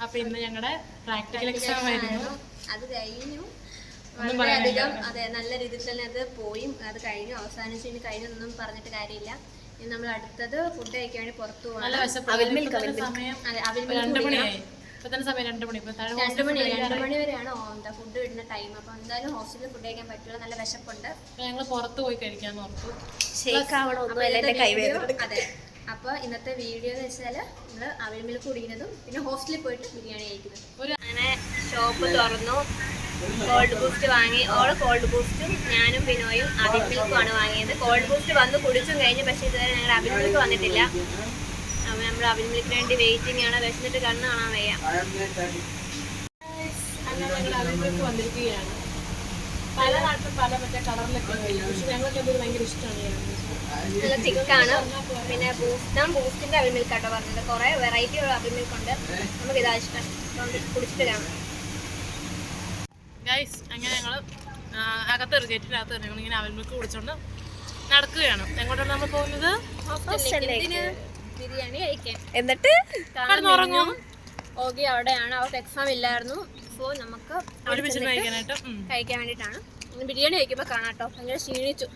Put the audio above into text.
അപ്പൊ ഇന്ന് ഞങ്ങളുടെ പ്രാക്ടിക്കൽ എക്സാം ആയിരുന്നു. അത് കഴിഞ്ഞു വളരെയധികം അതെ നല്ല രീതിയിൽ തന്നെ അത് പോയി. അത് കഴിഞ്ഞു അവസാനിച്ചു. ഇനി കഴിഞ്ഞൊന്നും പറഞ്ഞിട്ട് കാര്യമില്ല. ഇനി നമ്മൾ അടുത്തത് ഫുഡ് കഴിക്കാൻ വേണ്ടി പുറത്തു പോകാം. സമയം 2 മണിയായി. ഇപ്പൊ തന്നെ സമയം 2 മണി. 2 മണി വരെയാണ് ഫുഡ് ഇടുന്ന ടൈം. അപ്പൊ എന്തായാലും ഹോസ്റ്റലിൽ ഫുഡ് കഴിക്കാൻ പറ്റില്ല. നല്ല വിശപ്പുണ്ട്. ഞങ്ങൾ പുറത്ത് പോയി കഴിക്കാന്ന് ഓർത്തു. അതെ. അപ്പൊ ഇന്നത്തെ വീഡിയോ എന്ന് വെച്ചാല് നമ്മള് അവിൽ മിൽക്ക് കുടിക്കുന്നതും പിന്നെ ഹോസ്റ്റലിൽ പോയിട്ട് ബിരിയാണി കഴിക്കുന്നതും. അങ്ങനെ ഷോപ്പ് തുറന്നു. കോൾഡ് ബൂസ്റ്റ് വാങ്ങി. ഓള് കോൾഡ് ബൂസ്റ്റും ഞാനും ബിനോയും അവിൽ മിൽക്കുമാണ് വാങ്ങിയത്. കോൾഡ് ബൂസ്റ്റ് വന്ന് കുടിച്ചും കഴിഞ്ഞു. പക്ഷെ ഇതുവരെ ഞങ്ങളുടെ അവിൽ മിൽക്ക് വന്നിട്ടില്ല. അപ്പൊ നമ്മൾ അവിൽ മിൽക്കിന് വേണ്ടി വെയിറ്റിംഗ് ആണ്. വിശന്നിട്ട് കണ്ണ് കാണാൻ വയ്യ. അങ്ങനെ ഞങ്ങൾ അവിൽ മിൽക്ക് വന്നിരിക്കുകയാണ്. പല നാട്ടിലും പല മറ്റേ കളറിലൊക്കെ കഴിയും. പക്ഷെ ഞങ്ങൾക്ക് അത് ഭയങ്കര ഇഷ്ടമാണ്. നല്ല തിക്കാണ്. പിന്നെ ബൂസ്റ്റിന്റെ അവിൽ മിൽക്ക് ആട്ടോ പറഞ്ഞത്. കുറെ വെറൈറ്റി ഉള്ള അവിൽ മിൽക്ക് ഉണ്ട്. നമുക്ക് ഇതാ ഇഷ്ടം. കുടിച്ചിട്ട് കാണാം. ഗൈസ് അങ്ങനെ ഞങ്ങൾ ഗേറ്റിനകത്ത് ഞങ്ങൾ ഇങ്ങനെ അവിൽ മിൽക്ക് കുടിച്ചോണ്ട് നടക്കുകയാണ്. എങ്ങോട്ടാണ് നമ്മൾ പോകുന്നത്? ബിരിയാണി കഴിക്കാൻ. എന്നിട്ട് ഉറങ്ങും. ഓക്കെ അവിടെയാണ്. അവർക്ക് എക്സാം ഇല്ലായിരുന്നു. സോ നമുക്ക് കഴിക്കാനായിട്ട് കഴിക്കാൻ വേണ്ടിയിട്ടാണ്. ബിരിയാണി കഴിക്കുമ്പോൾ കാണാട്ടോ. ഭയങ്കര ക്ഷീണിച്ചു.